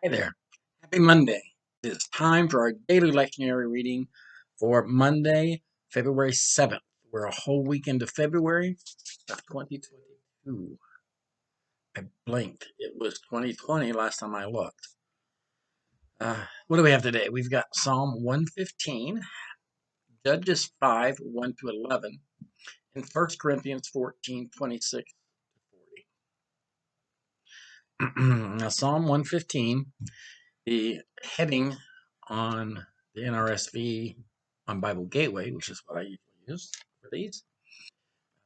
Hi there. Happy Monday. It is time for our daily lectionary reading for Monday, February 7th. We're a whole week into February of 2022. I blinked. It was 2020 last time I looked. What do we have today? We've got Psalm 115, Judges 5, 1 to 11, and 1 Corinthians 14, 26 to 40. Now, Psalm 115, the heading on the NRSV on Bible Gateway, which is what I usually use for these.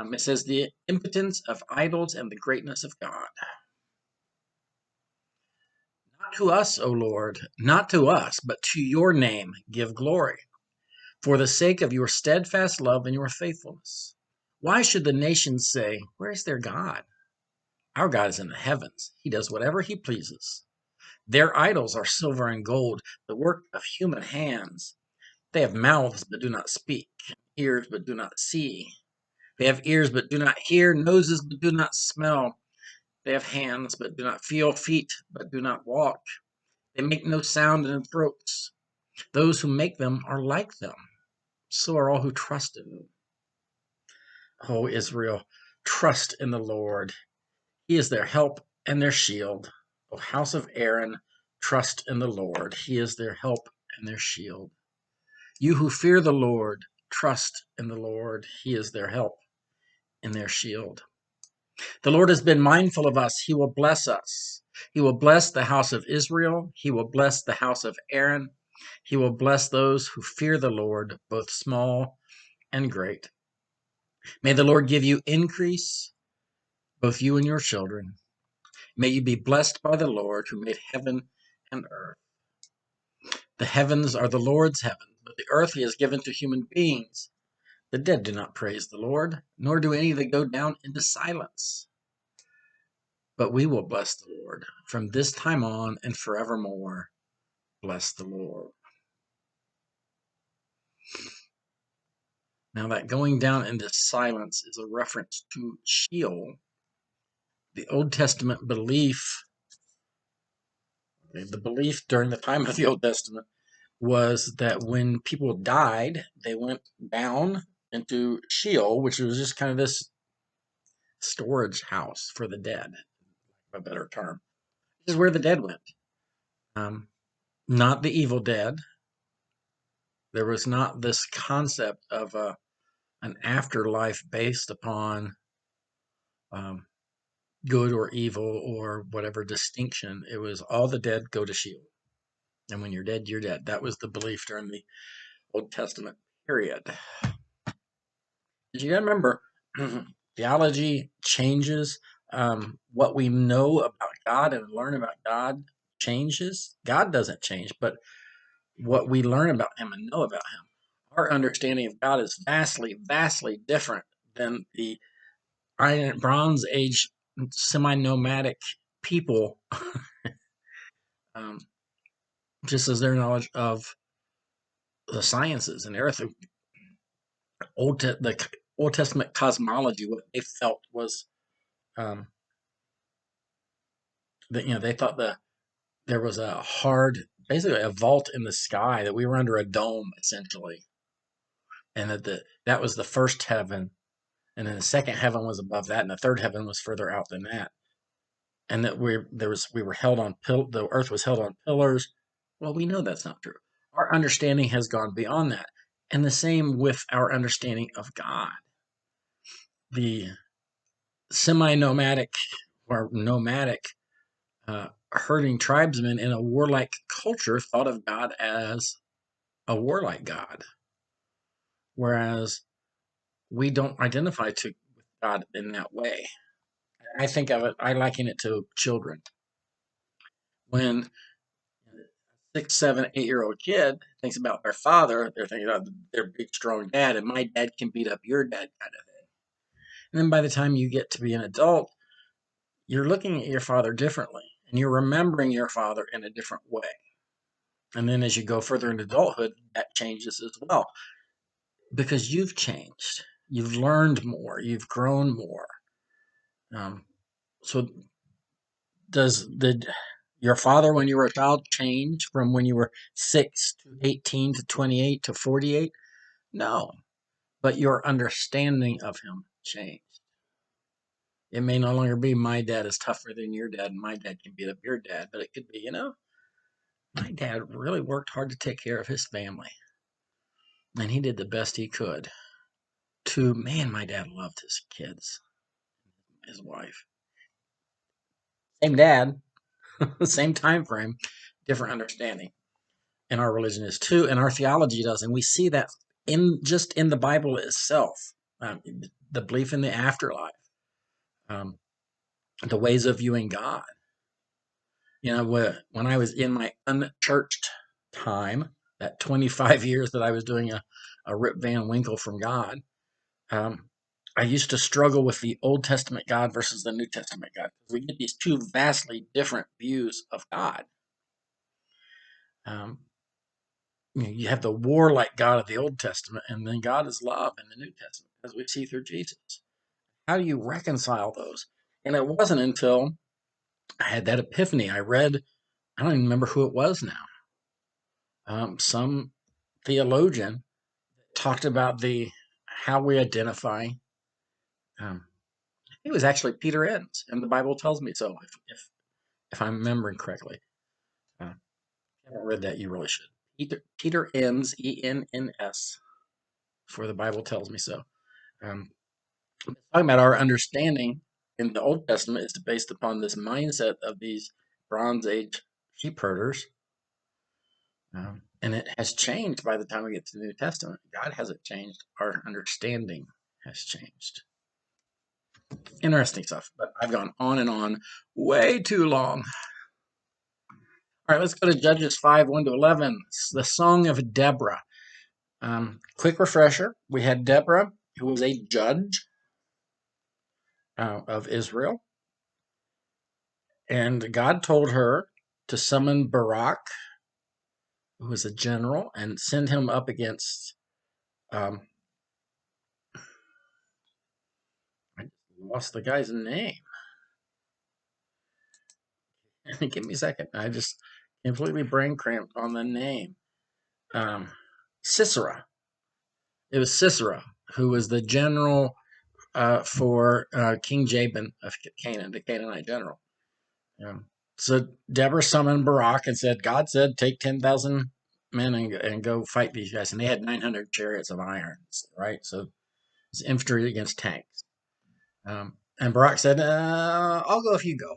It says, the impotence of idols and the greatness of God. Not to us, O Lord, not to us, but to your name give glory, for the sake of your steadfast love and your faithfulness. Why should the nations say, where is their God? Our God is in the heavens. He does whatever he pleases. Their idols are silver and gold, the work of human hands. They have mouths but do not speak, ears but do not see. They have ears but do not hear, noses but do not smell. They have hands but do not feel, feet but do not walk. They make no sound in their throats. Those who make them are like them. So are all who trust in them. O Israel, trust in the Lord. He is their help and their shield. O house of Aaron, trust in the Lord. He is their help and their shield. You who fear the Lord, trust in the Lord. He is their help and their shield. The Lord has been mindful of us. He will bless us. He will bless the house of Israel. He will bless the house of Aaron. He will bless those who fear the Lord, both small and great. May the Lord give you increase, both you and your children. May you be blessed by the Lord who made heaven and earth. The heavens are the Lord's heaven, but the earth he has given to human beings. The dead do not praise the Lord, nor do any that go down into silence. But we will bless the Lord from this time on and forevermore. Bless the Lord. Now, that going down into silence is a reference to Sheol, the Old Testament belief. The belief during the time of the Old Testament was that when people died, they went down into Sheol, which was just kind of this storage house for the dead, a better term. This is where the dead went. Not the evil dead. There was not this concept of an afterlife based upon good or evil or whatever distinction. It was all the dead go to Sheol. And when you're dead, you're dead. That was the belief during the Old Testament period. You gotta remember, theology changes. What we know about God and learn about God changes. God doesn't change, but what we learn about him and know about him, our understanding of God is vastly, vastly different than the Iron Bronze Age semi-nomadic people, um, just as their knowledge of the sciences and everything. The Old Testament cosmology, what they felt was um, that they thought there was a hard, basically a vault in the sky, that we were under a dome essentially, and that was the first heaven, and then the second heaven was above that, and the third heaven was further out than that, and that we were held on the earth was held on pillars. Well, we know that's not true. Our understanding has gone beyond that, and the same with our understanding of God. The semi-nomadic or nomadic herding tribesmen in a warlike culture thought of God as a warlike God, whereas we don't identify with God in that way. I liken it to children. When a 6, 7, 8-year-old kid thinks about their father, they're thinking about their big, strong dad, and my dad can beat up your dad kind of thing. And then by the time you get to be an adult, you're looking at your father differently, and you're remembering your father in a different way. And then as you go further into adulthood, that changes as well, because you've changed. You've learned more. You've grown more. So does your father when you were a child change from when you were 6 to 18 to 28 to 48? No, but your understanding of him changed. It may no longer be my dad is tougher than your dad and my dad can beat up your dad, but it could be, my dad really worked hard to take care of his family and he did the best he could. To man, my dad loved his kids, his wife. Same dad, same time frame, different understanding. And our religion is too, and our theology does. And we see that in the Bible itself. The belief in the afterlife, um, the ways of viewing God. When I was in my unchurched time, that 25 years that I was doing a Rip Van Winkle from God, I used to struggle with the Old Testament God versus the New Testament God. We get these two vastly different views of God. Um, you have the warlike God of the Old Testament, and then God is love in the New Testament, as we see through Jesus. How do you reconcile those? And it wasn't until I had that epiphany. I read, I don't even remember who it was now. Some theologian talked about the how we identify. It was actually Peter Enns, and the Bible tells me so. If I'm remembering correctly, if you haven't read that, you really should. Peter Enns, Enns, for the Bible tells me so. Um, talking about our understanding in the Old Testament is based upon this mindset of these Bronze Age sheep herders. And it has changed by the time we get to the New Testament. God hasn't changed. Our understanding has changed. Interesting stuff, but I've gone on and on way too long. All right, let's go to Judges 5, 1 to 11. It's the Song of Deborah. Quick refresher. We had Deborah, who was a judge of Israel. And God told her to summon Barak, who was a general, and send him up against. I lost the guy's name. Give me a second. I just completely brain cramped on the name. Sisera. It was Sisera who was the general for King Jabin of Canaan, the Canaanite general. So Deborah summoned Barak and said, God said, take 10,000 men and go fight these guys. And they had 900 chariots of iron, right? So it's infantry against tanks. And Barak said, I'll go if you go.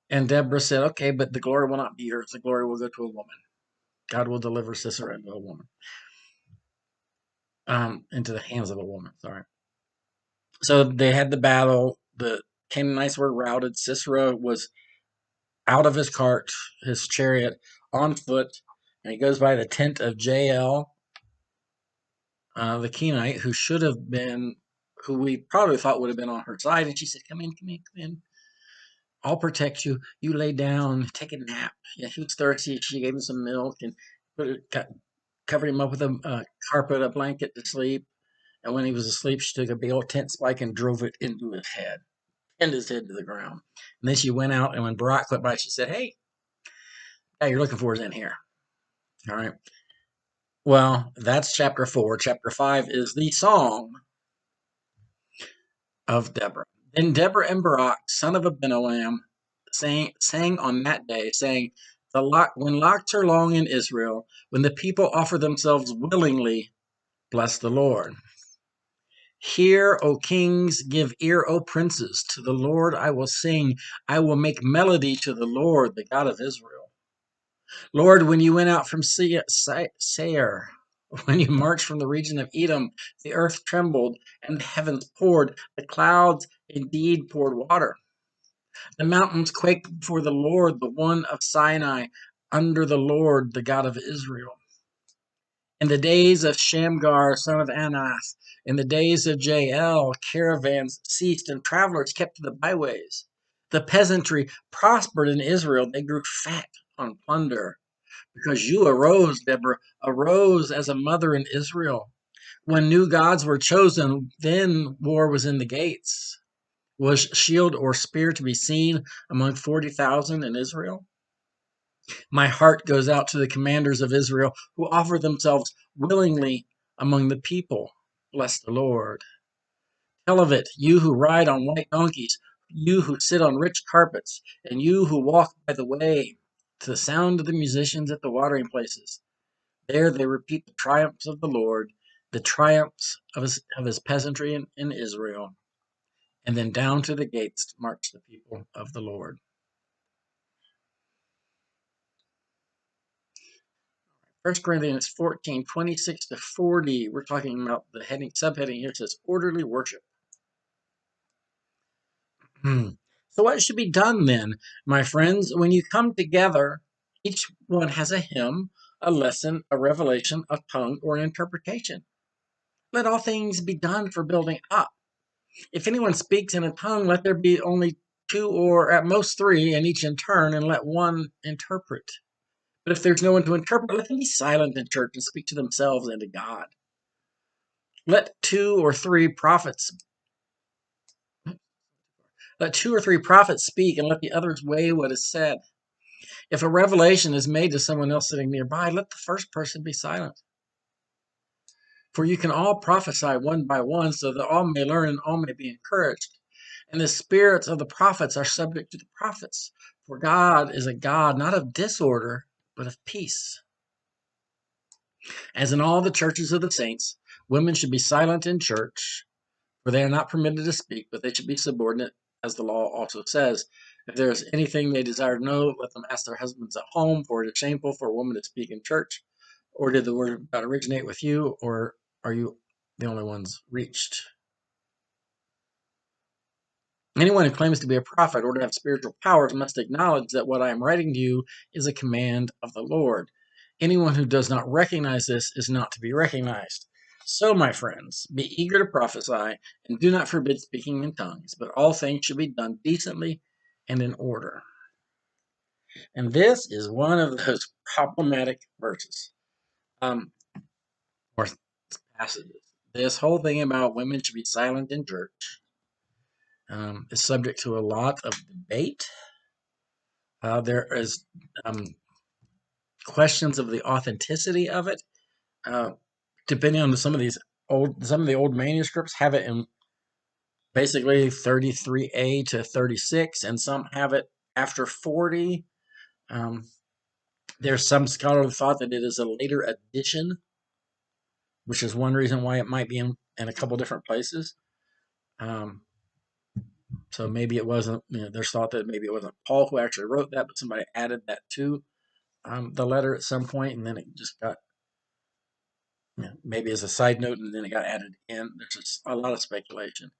And Deborah said, okay, but the glory will not be yours. The glory will go to a woman. God will deliver Sisera into a woman. Into the hands of a woman, sorry. So they had the battle. The Canaanites were routed. Sisera was out of his cart, his chariot, on foot, and he goes by the tent of Jael, the Kenite, who should have been, who we probably thought would have been on her side. And she said, come in, come in, come in. I'll protect you. You lay down, take a nap. Yeah, he was thirsty. She gave him some milk and covered him up with a carpet, a blanket to sleep. And when he was asleep, she took a big old tent spike and drove it into his head, pinned his head to the ground. And then she went out, and when Barak went by, she said, hey, guy you're looking for is in here. All right. Well, that's chapter 4. Chapter 5 is the song of Deborah. Then Deborah and Barak, son of Abinoam, sang on that day, saying, when locks are long in Israel, when the people offer themselves willingly, bless the Lord. Hear, O kings, give ear, O princes. To the Lord I will sing. I will make melody to the Lord, the God of Israel. Lord, when you went out from Seir, when you marched from the region of Edom, the earth trembled and the heavens poured. The clouds indeed poured water. The mountains quaked before the Lord, the one of Sinai, under the Lord, the God of Israel. In the days of Shamgar, son of Anath, in the days of Jael, caravans ceased and travelers kept to the byways. The peasantry prospered in Israel. They grew fat on plunder. Because you arose, Deborah, arose as a mother in Israel. When new gods were chosen, then war was in the gates. Was shield or spear to be seen among 40,000 in Israel? My heart goes out to the commanders of Israel who offer themselves willingly among the people. Bless the Lord. Tell of it, you who ride on white donkeys, you who sit on rich carpets, and you who walk by the way, to the sound of the musicians at the watering places. There they repeat the triumphs of the Lord, the triumphs of his peasantry in Israel, and then down to the gates march the people of the Lord. 1 Corinthians 14:26-40. We're talking about the subheading here says orderly worship. So what should be done then, my friends, when you come together? Each one has a hymn, a lesson, a revelation, a tongue, or an interpretation. Let all things be done for building up. If anyone speaks in a tongue, let there be only two or at most three, and each in turn, and let one interpret. But if there's no one to interpret, let them be silent in church and speak to themselves and to God. Let two or three prophets speak, and let the others weigh what is said. If a revelation is made to someone else sitting nearby, let the first person be silent. For you can all prophesy one by one, so that all may learn and all may be encouraged. And the spirits of the prophets are subject to the prophets. For God is a God not of disorder, but of peace. As in all the churches of the saints, women should be silent in church, for they are not permitted to speak, but they should be subordinate, as the law also says. If there is anything they desire to know, let them ask their husbands at home, for it is shameful for a woman to speak in church. Or did the word of God originate with you, or are you the only ones reached? Anyone who claims to be a prophet or to have spiritual powers must acknowledge that what I am writing to you is a command of the Lord. Anyone who does not recognize this is not to be recognized. So, my friends, be eager to prophesy, and do not forbid speaking in tongues, but all things should be done decently and in order. And this is one of those problematic verses, or passages. This whole thing about women should be silent in church is subject to a lot of debate. There is questions of the authenticity of it, depending on some of the old manuscripts have it in basically 33a to 36, and some have it after 40. There's some scholar who thought that it is a later addition, which is one reason why it might be in a couple different places. So maybe it wasn't, there's thought that maybe it wasn't Paul who actually wrote that, but somebody added that to the letter at some point, and then it just got, maybe as a side note, and then it got added in. There's just a lot of speculation.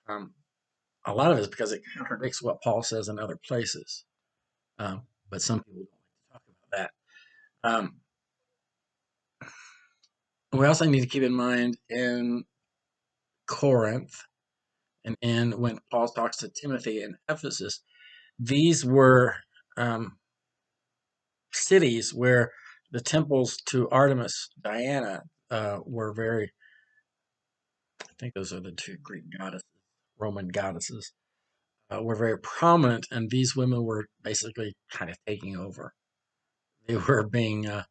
A lot of it is because it contradicts what Paul says in other places. But some people don't like to talk about that. We also need to keep in mind in Corinth and when Paul talks to Timothy in Ephesus, these were cities where the temples to Artemis, Diana, were very, I think those are the two Greek goddesses, Roman goddesses, were very prominent, and these women were basically kind of taking over. They were being uh,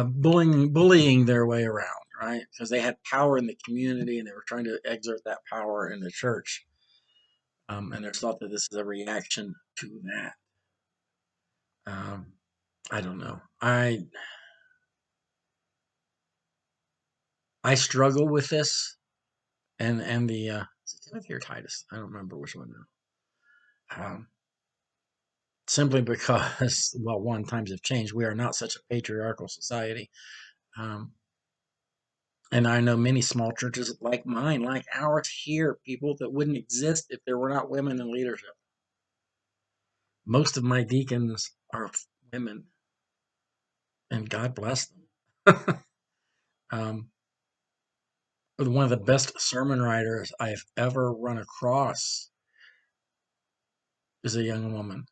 bullying their way around, right? Because they had power in the community and they were trying to exert that power in the church. And there's thought that this is a reaction to that. I don't know. I struggle with this and the is it Timothy or Titus? I don't remember which one now. Simply because, well, one, times have changed. We are not such a patriarchal society. Um, And I know many small churches like mine, like ours here, people that wouldn't exist if there were not women in leadership. Most of my deacons are women, and God bless them. um, one of the best sermon writers I've ever run across is a young woman.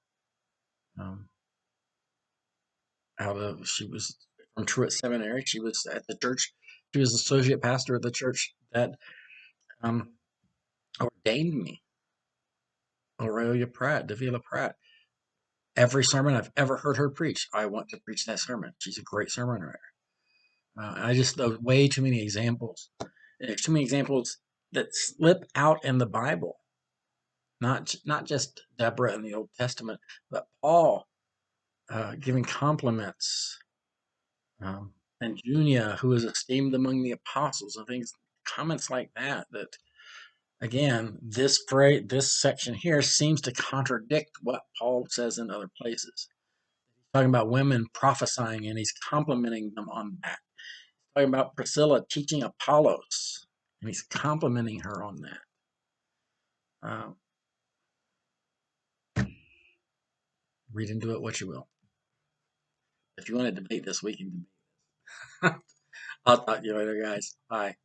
She was from Truett Seminary. She was at the church. She was associate pastor of the church that um, ordained me, Aurelia Pratt, Davila Pratt. Every sermon I've ever heard her preach, I want to preach that sermon. She's a great sermon writer. I just know way too many examples. There's too many examples that slip out in the Bible. Not just Deborah in the Old Testament, but Paul giving compliments, and Junia, who is esteemed among the apostles, and things, comments like that. That again, this phrase, this section here seems to contradict what Paul says in other places. He's talking about women prophesying, and he's complimenting them on that. He's talking about Priscilla teaching Apollos, and he's complimenting her on that. Read into it what you will. If you want to debate this, we can debate. I'll talk to you later, guys. Bye.